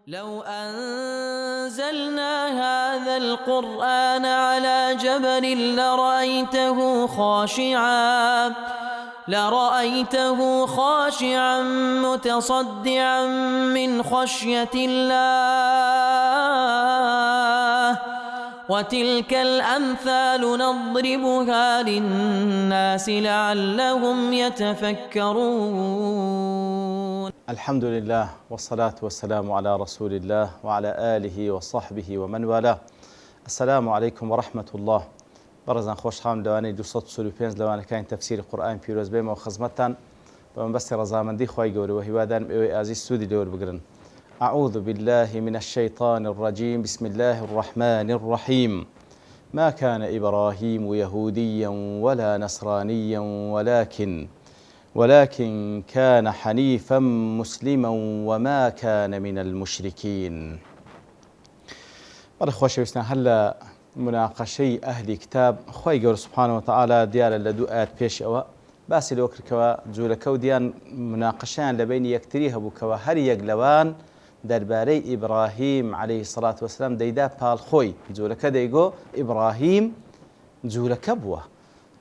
لو أنزلنا هذا القرآن على جبل لرأيته خاشعا متصدعا من خشية الله وتلك الأمثال نضربها للناس لعلهم يتفكرون. الحمد لله والصلاة والسلام على رسول الله وعلى آله وصحبه ومن والاه. السلام عليكم ورحمة الله. برزان خوش خام لواني 235 لواني كاين تفسير القرآن بيروز بيما وخزمتان بمن بس رزامندي خواي قولي وهوادان بيوي آزي السودي لور بقرن. أعوذ بالله من الشيطان الرجيم. بسم الله الرحمن الرحيم. ما كان إبراهيم يهوديا ولا نصرانيا ولكن كان حنيفا مسلما وما كان من المشركين. خوش بسنا هلا مناقشة أهل كتاب خوي قول سبحانه وتعالى ديال اللدو آت بيش أوا باسي لوكر كوا جولكو ديان مناقشان لبين يكتريها بكوا هر يقلوان درباري إبراهيم عليه الصلاة والسلام ديدا بالخوي جولك ديقو إبراهيم جولك بوا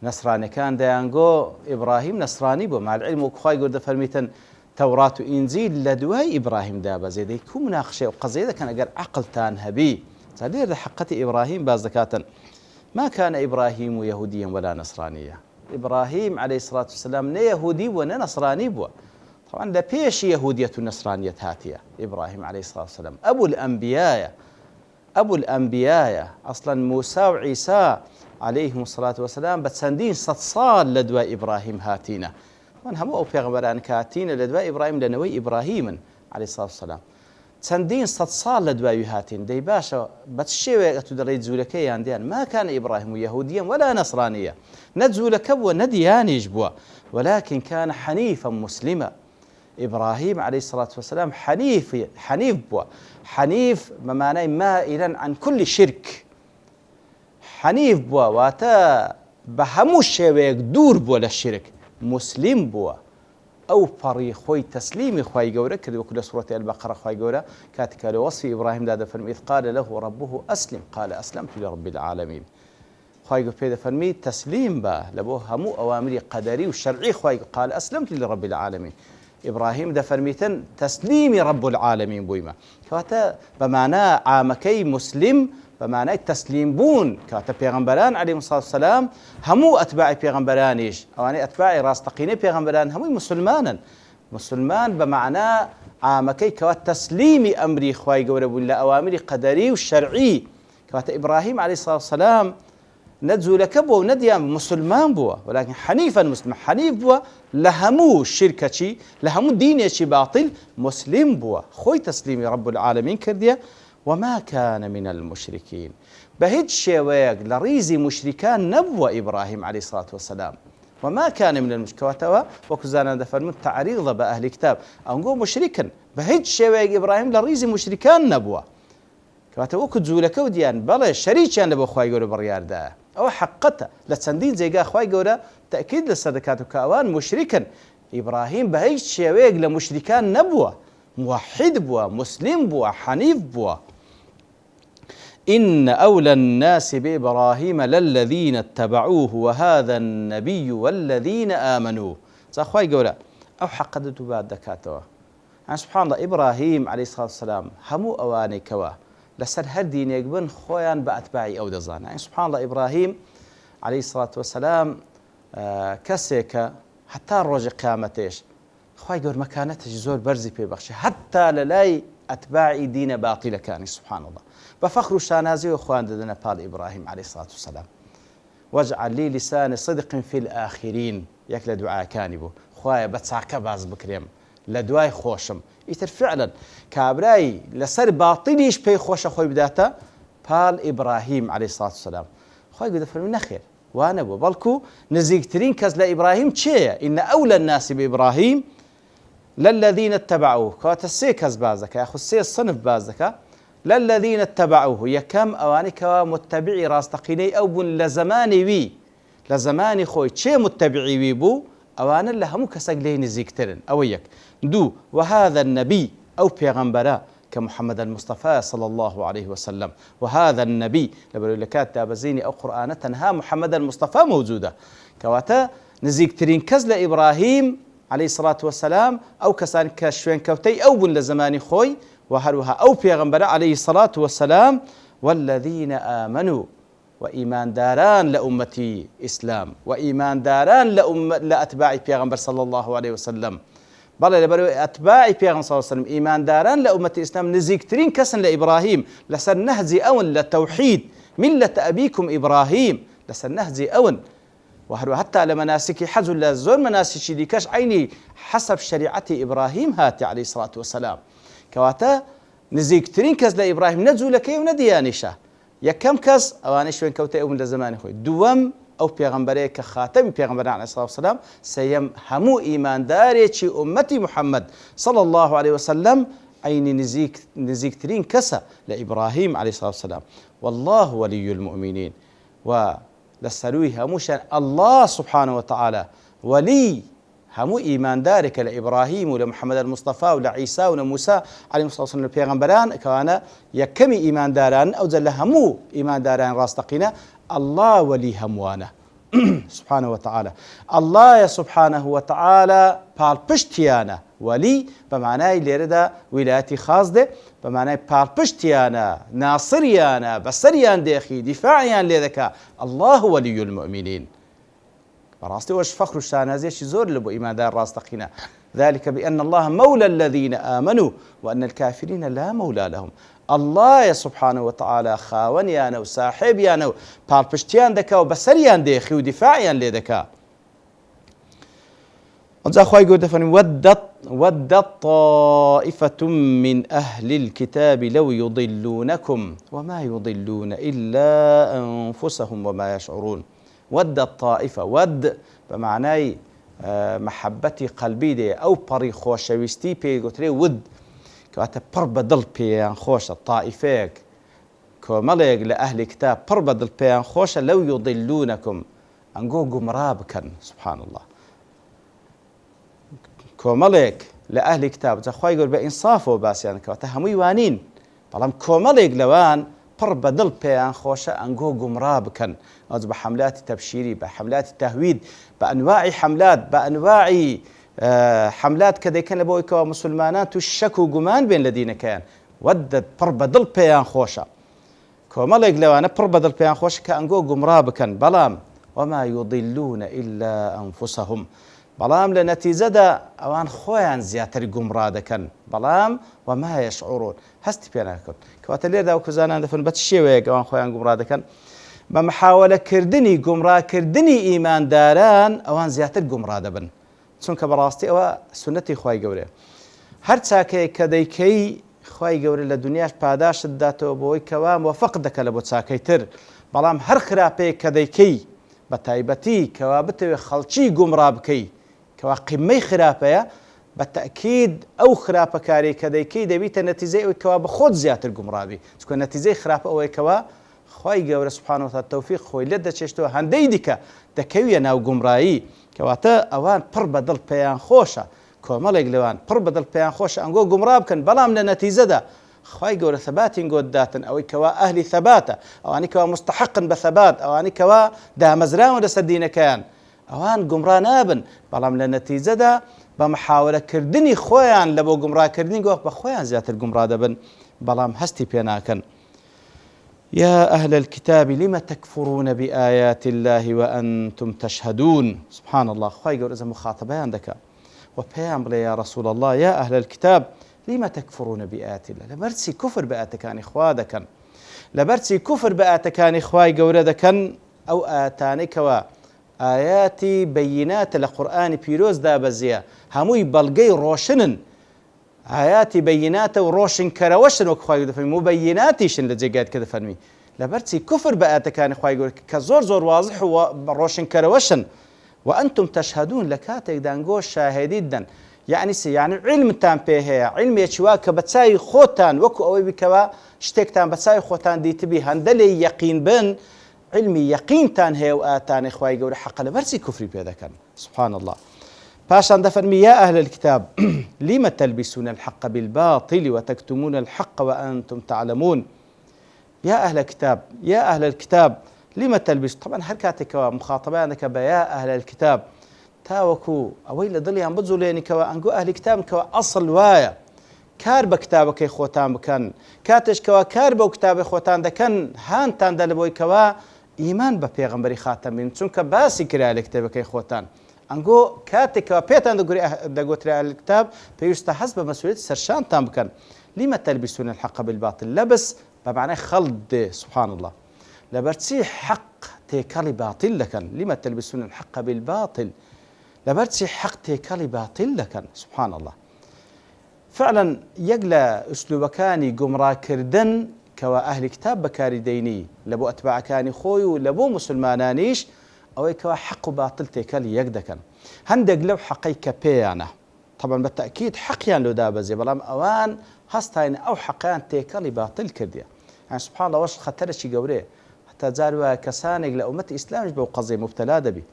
نصراني كان ديانقو إبراهيم نصراني بوا مع العلم وكخواي قول دفرميتن توراة وإنزيل لدواي إبراهيم دابا زيدي كو مناقشة وقضية كان أقر عقل تانها بي صدير حقتي إبراهيم بازكاة. ما كان إبراهيم يهوديا ولا نصرانيا. إبراهيم عليه الصلاة والسلام لا يهودي ولا نصراني بوا. طبعا لا بيش يهودية النصرانية هاتية. إبراهيم عليه الصلاة والسلام أبو الأنبياء أصلا موسى وعيسى عليهم الصلاة والسلام بتسندين صال لدواء إبراهيم هاتينا. وانهم أو بيغمران كاتين لدواء إبراهيم لنوي إبراهيم عليه الصلاة والسلام. چەندین سەد ساڵ لە دوای هاتین دەی باشە بە شێوەیە تو دەڵێیت جوولەکەیان دیان ما كان إبراهيم يهوديا ولا نصرانيا نەجوولەکە بووە نەدیانیش بووە ولكن كان حنيفا مسلما. إبراهيم عليه الصلاة والسلام حنيف بووە. حنيف بمعنى مائلا عن كل شرك. حنيف بووە واتە بە هەموو شێوەیەک دوور بووە لە شرك. مسلم بووە أو فري خوي تسليمي خوي جورة كذا وكل سورة البقرة خوي جورة كاتك لوصف إبراهيم هذا فرمي إذ قال له ربه أسلم قال أسلمت لرب العالمين. خوي جو هذا فرمي تسليم با لبوه همو أوامر قدري وشرعي خوي قال أسلمت لرب العالمين. إبراهيم ده فرميتن تسليمي رب العالمين بويما كواتا بمعنى عامكي مسلم بمعنى التسليم بون كواتا بيغمبران عليهم الصلاة والسلام همو أتباع بيغمبرانيش أواني أتباع راستقيني بيغمبران همو مسلمان بمعنى عامكي كواتا تسليمي أمري خواي قورة ولا أوامري قدري وشرعي كواتا إبراهيم عليه الصلاة والسلام نجو لكبوا ونديان مسلمان بوا ولكن حنيفا مسلم حنيف بوا لهمو شركة لهمو دين شي باطل مسلم بوا خوي تسليمي رب العالمين كرديا وما كان من المشركين بهج شويق لريزي مشركان نبوة إبراهيم عليه الصلاة والسلام وما كان من المشركين وكزانا دفن من تعريض بأهل كتاب أو نقول مشركا بهج شويق إبراهيم لريزي مشركان نبوة كواتا وكو زولكو ديان بلا شريكان لبو خواي قولوا بريار دا أو حقته لتسندين زي قا خواي قولوا تأكيد للصدقات وكاوان مشركا إبراهيم بهج شويق لمشركان نبوة موحد بوا مسلم بوا حنيف بوا. إن أولى الناس بإبراهيم للذين اتبعوه وهذا النبي والذين آمنوا. زخواي قولا أو حقدتوا بعد دكاتوا يعني سبحان الله إبراهيم عليه الصلاة والسلام همو أواني كوا لسر هردين يقبن خويان بأتباعي أو دزان يعني سبحان الله إبراهيم عليه الصلاة والسلام كسيك حتى الرجل قيامتيش خواي قول مكانته زور برزي بيبخشي حتى للاي أتباعي دين باطلة كان سبحان الله بفخر شانازي وإخوان دنا بال إبراهيم عليه الصلاة والسلام واجعل لي لسان صدق في الآخرين ياكل دعاء كانبو خوايا بتسعك باز بكريم لدواي خوشم يتر فعلا كابراي لسر باطليش بي خوش أخوي بداتا بال إبراهيم عليه الصلاة والسلام خواي قد فرمي نخير وانا بو بلكو نزيكترين كز لإبراهيم تشيا إن أولى الناس بإبراهيم للذين اتبعوه كوات السيكز بازك يا أخو السي الصنف بازك للذين اتبعوه يكم أواني كوا متبعي راستقيني أو بن لزماني وي لزماني خوي تشي متبعي وي بو أوانا لهم كسق لين زيكترن أويك دو وهذا النبي أو بيغمبرا كمحمد المصطفى صلى الله عليه وسلم. وهذا النبي لبرولكات تابزيني أو قرآن تنها محمد المصطفى موجودة كواتا نزيك ترين كزل إبراهيم عليه الصلاة والسلام أو كسان كشوين كوتي أو بن لزمان خوي وهروها أو بيغمبر عليه الصلاة والسلام والذين آمنوا وإيمان داران لأمتي إسلام وإيمان داران لأتباع بيغمبر صلى الله عليه وسلم بل لبرو أتباع بيغمبر صلى الله عليه وسلم إيمان داران لأمتي إسلام نزيك ترين كسن لإبراهيم لسن نهزي أون للتوحيد ملة أبيكم إبراهيم لسن نهزي أون وهرو حتى على مناسك حج الله زور مناسك ديكاش عيني حسب شريعة إبراهيم هاتي عليه الصلاة والسلام كواتا نزيك ترين كز لإبراهيم نجو لكي ونديانيشا يكم كز أوانيش وين كوتي من الزمان خوي دوام أو بيغمبري كخاتم بيغمبري عليه الصلاة والسلام سيم همو إيمان داري أمتي محمد صلى الله عليه وسلم عيني نزيك ترين كسا لإبراهيم عليه الصلاة والسلام والله ولي المؤمنين لسلوي هموشان الله سبحانه وتعالى ولي همو إيمان دارك لإبراهيم ولمحمد المصطفى ولعيسى ولموسى عليه الصلاة والسلام البيغمبران كان يكمي إيمان داران أو زل همو إيمان داران راستقينا الله ولي هموانا سبحانه وتعالى الله سبحانه وتعالى بالبشتيانا ولي بمعنى ليردا ولايتي خاص ده بمعنى بالبشتيانا ناصريانا بسريان ديخي دفاعيان لذكاء الله ولي المؤمنين براستي واش فخر الشانازي شي زور لبو إيمان دار راستقينا ذلك بأن الله مولى الذين آمنوا وأن الكافرين لا مولى لهم الله سبحانه وتعالى خاون يانا وصاحب يانا بالبشتيان دكا وبسريان ديخي ودفاعيان لذكاء وانزا أخوائي قد فني ودت طائفة من أهل الكتاب لو يضلونكم وما يضلون إلا أنفسهم وما يشعرون ود الطائفة ود بمعنى محبتي قلبي دي أو بري خوشويستي بي قلت ود كواتا بربدل بيان خوش الطائفيك كوماليك لأهل كتاب بربدل بيان خوش لو يضلونكم أنقو قمرابكا سبحان الله كوماليك لأهل كتاب زخواي يقول بإنصافه بس يعني كواتا همو يوانين بلام كوماليك لوان بربدل بيان خوشة أنقو قمرابكا أز بحملات تبشيري بحملات تهويد بأنواع حملات بأنواع حملات كذا كان لبويك ومسلمانات الشكو قمان بين الذين كان ودد بربدل بيان خوشة كوماليك لو أنا بربدل بيان خوشة كأنقو قمرابكا بلام وما يضلون إلا أنفسهم بلام لنتيجة دا أوان خوان زياتر قمرادكا بلام وما يشعرون هستي بياناكم كواتلير دا وكزانا دفن بتشيويك أوان خوان قمرادكا بمحاولة كردني قمرا كردني إيمان داران أوان زياتر قمرادبن چونکە بەڕاستی ئەوە سنەتی خوای گەورەیە هەر چاکەیە کە دەیکەی خوای گەورە لە دنیاش پاداشت داتەوە بۆی کەوا موفق دەکە لە بۆ چاکەی تر بەڵام هەر خراپەیە کە دەیکەی بە تایبەتی کەوا بتەوێ خەڵکی گومڕا بکەی کەوا قیمەی خراپەیە بە تەئکید ئەو خراپەکاری کە دەیکەی دەبیتە نەتیجەی ئەوەی کەوا بە خۆت زیاتر گومڕابی چونکە نەتیجەی خراپە ئەوەی کەوا خوای گەورە سوبحانەهو وتعالا تەوفیق خۆی لێت دەچێشتەوە هەندەی دیکە دەکەویە ناو گومڕایی کەواتە ئەوان پڕ بەدڵ پێیان خۆشە کۆمەڵێک لەوان پڕ بەدڵ پێیان خۆشە ئەنگۆ گومڕا بکەن بەڵام لە نەتیجەدا خوای گەورە ثەباتین گۆت داتن ئەوەی کەوا ئەهلی ثەباتە ئەوانی کەوا مستحقن بە ثەبات ئەوانی کەوا دامەزراون لەسەر دینەکەیان ئەوان گومڕا نابن بەڵام لە نەتیجەدا بە محاولەکردنی خۆیان لە بۆ گومڕاکردنی گۆ بە خۆیان زیاتر گومڕا دەبن بەڵام هەستی پێ ناکەن يا أهل الكتاب لم تكفرون بآيات الله وأنتم تشهدون سبحان الله خواهي قول إذا مخاطبة عندك وبيان يا رسول الله يا أهل الكتاب لم تكفرون بآيات الله لبرتسي كفر بآتكان إخوادكن لبرتسي كفر بآتكان إخواي قول دكن أو آتانك وآياتي بينات القرآن بيروز دابزيا هموي بلغي روشنن آياتي بينات وروشن كروشن وخواي دفن مبيناتيشن لجيجات كذا فرمي لبرتي كفر بآتكان خواي يقول كزور زور واضح وروشن كروشن وأنتم تشهدون لكاتك دانجوش شاهدين يعني علم تام بيه علم يشواك بتساي خوتان وكو أوي بكوا شتكتان بتساي خوتان دي تبي هندلي يقين بن علمي يقين تان هي وآتان خواي يقول حق لبرتي كفري بهذا كان سبحان الله پاشان دەفەرمی یا ئەهل الكتاب لم تلبسون الحق بالباطل وتكتمون الحق وأنتم تعلمون. يا أهل الكتاب يا أهل الكتاب لم تلبسون. طبعا هەر کاتێکەوە مخاطبیانەکە بە یا ئەهل الكتاب تاوەکو ئەوەی لە دڵیان بجوڵێنیکەوە ئەنگۆ ئەهلی کتابکەوە ئەسڵ وایە کار بە کتابەکەی خۆتان بکەن، کاتێشکەوە کار بەو کتابی خۆتان دەکەن هانتان دە لە بۆیکەوە ئیمان بە پێغەمبەری خاتەمین، چونکە باسی کرا لە کتێبەکەی خۆتان. ئەنگۆ کاتێکەوە پێتان دەگوترا لە کتاب پێویستە هەست بە مەسئولیەتی سەرشانتان بکەن. لم تلبسون الحق بالباطل. لەبس بەمعنای خەڵت دێ سبحان الله، لەبەرچی حەق تێکەڵی باتیل دەکەن. لم تلبسون الحق بالباطل، لەبەرچی حەق تێکەڵی باتیل دەکەن سبحان الله. فعلا یەک لە ئوسلوبەکانی گومڕاکردن کەوا ئەهلی کتاب بەکاری دەینی لە بۆ ئەتباعەکانی خۆی و لە بۆ موسڵمانانیش ئەوەی کەوا حەق و باتڵ تێکەڵی یەک دەکەن. هەندێک لەو حەقەی کە پێیانە طبعا بەتەکید حەقیان لۆ دابەزێ، بەڵام ئەوان هەستاین ئەو حەقیان تێکەڵی باتڵ کردیە. یان سبحان الله وەش خەتەرێکی گەورەیە، هەتا جار وایە کەسانێک لە ئومەتی ئیسلامیش بەو قەزەی مبتەلا دەبی.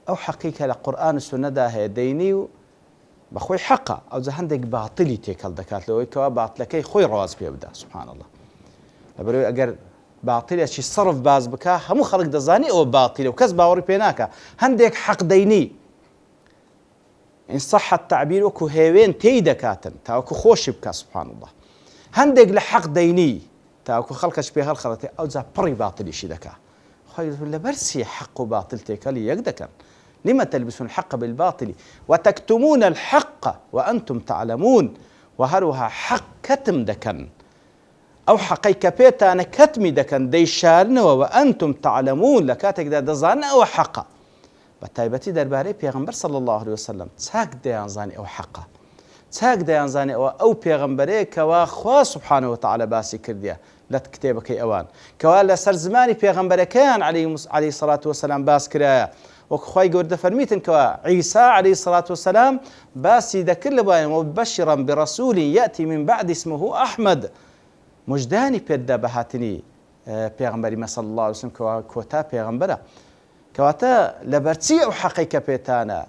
ئەو حەقی کە لە قورئان و سونەدا هەیە دەینی و بەخۆی حەقە، ئەوجا هەندێک باتڵی تێکەڵ دەکات لەوەی کەوا باتڵەکەی خۆی ڕواز پێ بدا سبحان الله. لەبەرەوەی ئەگەر باتڵێکی سەرف باز بکە هەموو خەڵک دەزانی ئەوە باتڵە و کەس باوەڕی پێ ناکە. هەندێک حەق دەینی ئین صح التعبیر وەکو هێوێن تێی دەکاتن تاوەکو خۆشی بکە سبحان الله. هەندێک لە حەق دەینی تاوەکو خەڵکەش پێ هەڵخەڵەتێ ئەوجا پڕی باتڵیشی دەکا. خۆی لەبەرچی حەق و باتڵ تێکەڵی یەک دەکەن. لم تلبسون الحق بالباطل وتكتمون الحق وأنتم تعلمون. وهروها حق كتم دكن أو حقي كبيتان كتمي دكن ديشارنوا وأنتم تعلمون لكاتك دا دزان أو حقا بتايبتي درباري پیغمبر صلى الله عليه وسلم تاك ديان زاني أو حقا تاك ديان زاني أو پیغمبري كوا خوا سبحانه وتعالى باسي كرديا لا كتابك أوان كوا لسر زماني پیغمبر كان عليه الصلاة والسلام باس كرايا وخواي قرد فرميتن كوا عيسى عليه الصلاة والسلام باسي ذكر لباين مبشرا برسول يأتي من بعد اسمه أحمد مجداني بيدا بهاتني پیغمبري صلى الله عليه وسلم كوا كوتا پیغمبرا كواتا لبرتي أو حقيقة بيتانا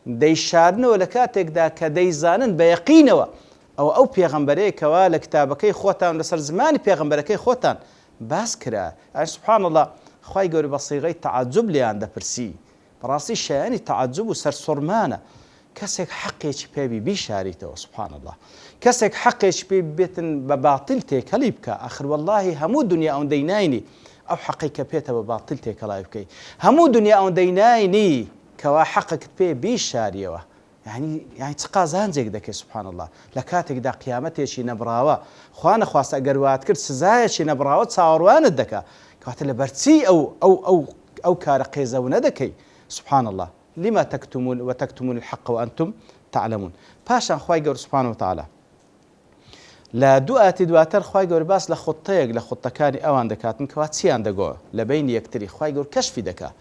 ديشارنو لكاتك دا كديزانن بيقينوا أو پیغمبري كوا لكتابكي خوتان لسر زماني پیغمبركي خوتان باس كرا يعني سبحان الله خواي قرد بصيغي تعجب ليان دا برسي براسي شاني تعجب وسرسرمانة كسك حقيش بيبي بيشاريته سبحان الله كسك حقيش بيبيتن بباطل تيكاليبك آخر والله همو دنيا أون دينايني أو حقيقة بيتا بباطل تيكاليبك همو دنيا أون دينايني كوا حقك بي بيشاريوه يعني تقازان زيك دكي سبحان الله لكاتك دا قيامتي شي نبراوه خوانا خواست أقروات كرد سزايا شي نبراوه تصاوروان الدكا كواتل برسي أو كارقيزة وندكي سبحان الله لما تكتمون وتكتمون الحق وأنتم تعلمون. باشا خواي قول سبحانه وتعالى لا دواتي دواتر خواي قول باس لخطيق لخطكاني أوان دكات من كواتسيان دقو لبين يكتري خواي قول كشفي دكا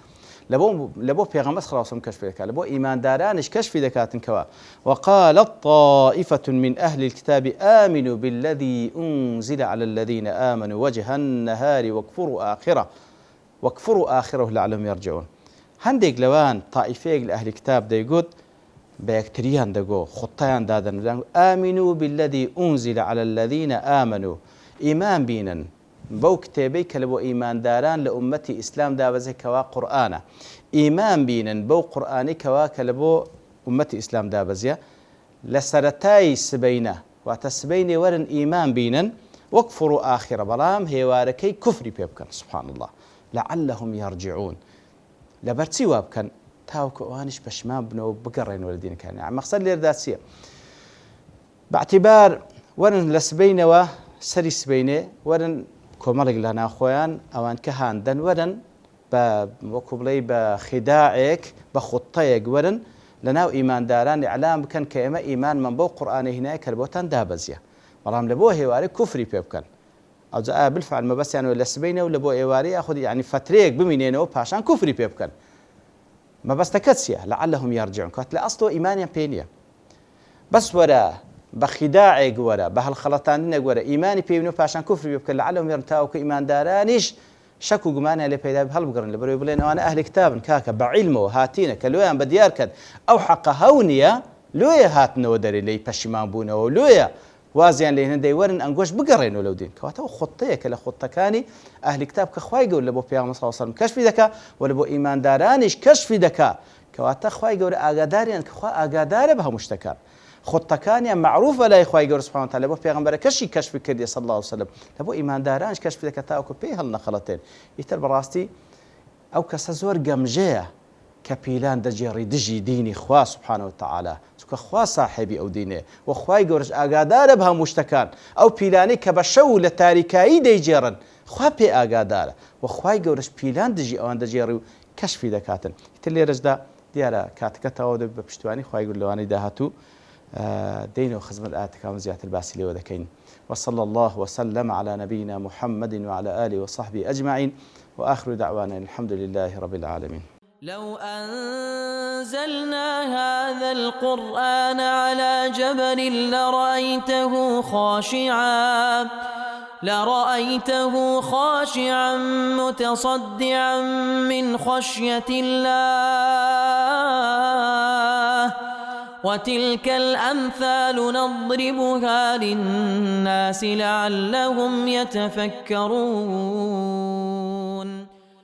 لبو بيغمبر صلى الله عليه وسلم كشفي دكا لبو إيمان دارانش كشفي دكات كوا. وقالت طائفة من أهل الكتاب آمنوا بالذي أنزل على الذين آمنوا وجه النهار واكفروا آخره لعلهم يرجعون. هندێک لەوان طائفەیەک لە ئەهلی کتاب دەیگوت بە یەکتریان دەگۆ خۆتیان دادەن ئامینوا بالذی ئونزل على الذین آمنوا ئیمان بینن بەو کتێبەی کە لە بۆ ئیمانداران لە ئومەتی ئیسلام دابەزێکەوە قورئانە ئیمان بینن بەو قورئانەی کەوا کە لە بۆ ئومەتی ئیسلام دابەزیە لە سەرەتای سبەینە واتە سبەینێ وەرن ئیمان بینن وەکفڕوا ئاخرە بەڵام هێوارەکەی کوفری پێ بکەن سبحان الله لعلهم يرجعون لەبەرچی وا بکەن تاوکو ئەوانیش پەشیمان بنەوە بگەڕێنەوە لە دینەکانی. مەقسەد لێرەدا چییە؟ باعتیبار وەرن لە سبەینەوە سەری سبەینێ وەرن کۆمەڵێک لە ناخۆیان ئەوان کە هاندەن وەرن بە وەکو بڵێ بە خیداعێک بە خوتەیەک وەرن لەناو ئیمانداران ئیعلام بکەن کە ئێمە ئیمانمان بەو قورئانە هینایە کە بۆتان دابەزیە بەڵام لە بۆ هێوارەی کوفری پێ بکەن ئەوجا ئایا بالفعل مەبەستیانەوە لە سبەینەوە لە بۆ ئێوارەی یاخود یعنی فترەیەک بمینێنەوە پاشان کوفری پێ بکەن مەبەستەکە چییە؟ لعلهم يرجعون کات لە ئەسڵەوە ئیمانیان پێ نییە بەس وەرە بە خیداعێک وەرە بە هەڵخەڵەتاندنێک وەرە ئیمانی پێ بنێ و پاشان کوفری پێ بکەن لعلهم يرجعون تاوەکو ئیماندارانیش شەک و گومانیان لێ پەیدا هەڵبگەڕن لە بەرەوەی بڵێن ئەوانە ئەهلی کتابن کاکە بە عیلمەوە هاتینە کە لۆیان بەدیار کرد ئەو حەقە هەو نییە لۆیە هاتنەوە دەرێ لی پەشیمان بوونەوە لۆیە وازیان لێ هێنن دەیوەرن ئەنگۆش بگەڕێنەوە لەو دین کەواتەوە خوتەیە کە لە خوتەکانی ئەهلی کتاب کە خوای گەورە لە بۆ پێغەمبەر صلی الله علیه و سلم کەشفی دەکا و لە بۆ ئیماندارانیش کەشفی دەکا کەواتە خوای گەورە ئاگاداریان کە خوا ئاگادارە بە هەموو شتەکان خوتەکانیان معروفە لای خوای گەورە سبحانه وتعالى بۆ پێغەمبەرەکەشی کەشفی کردی صلی الله علیه و سلم لە بۆ ئیماندارانش کەشفی دەکا تاوەکو پێی هەڵنەخەڵەتێن ئیتر بەڕاستی ئەو کەسە زۆر گەمژەیە کە پیلان دەجێڕی دژی دینی خوا سبحانه وتعالى چونکە خوا صاحبی ئەو دینێ و خوای گەورەش ئاگادارە بە هەموو شتەکان ئەو پیلانەی کە بە شەو لە تاریکایی دەیجێڕن خوا پێ ئاگادارە و خوای گەورەش پیلان دژی ئەوان دەجێڕی و کەشفی دەکاتن ئیتر لێرەشدا دیارە کاتەکە تەواو دەبێت بە پشتیوانی خوای گەورە لەوانەی داهاتوو دينه وخزمة آتكام زيادة الباسلي وذكين وصلى الله وسلم على نبينا محمد وعلى آله وصحبه أجمعين وآخر دعوانا الحمد لله رب العالمين. لو أنزلنا هذا القرآن على جبل لرأيته خاشعا متصدعا من خشية الله وتلك الأمثال نضربها للناس لعلهم يتفكرون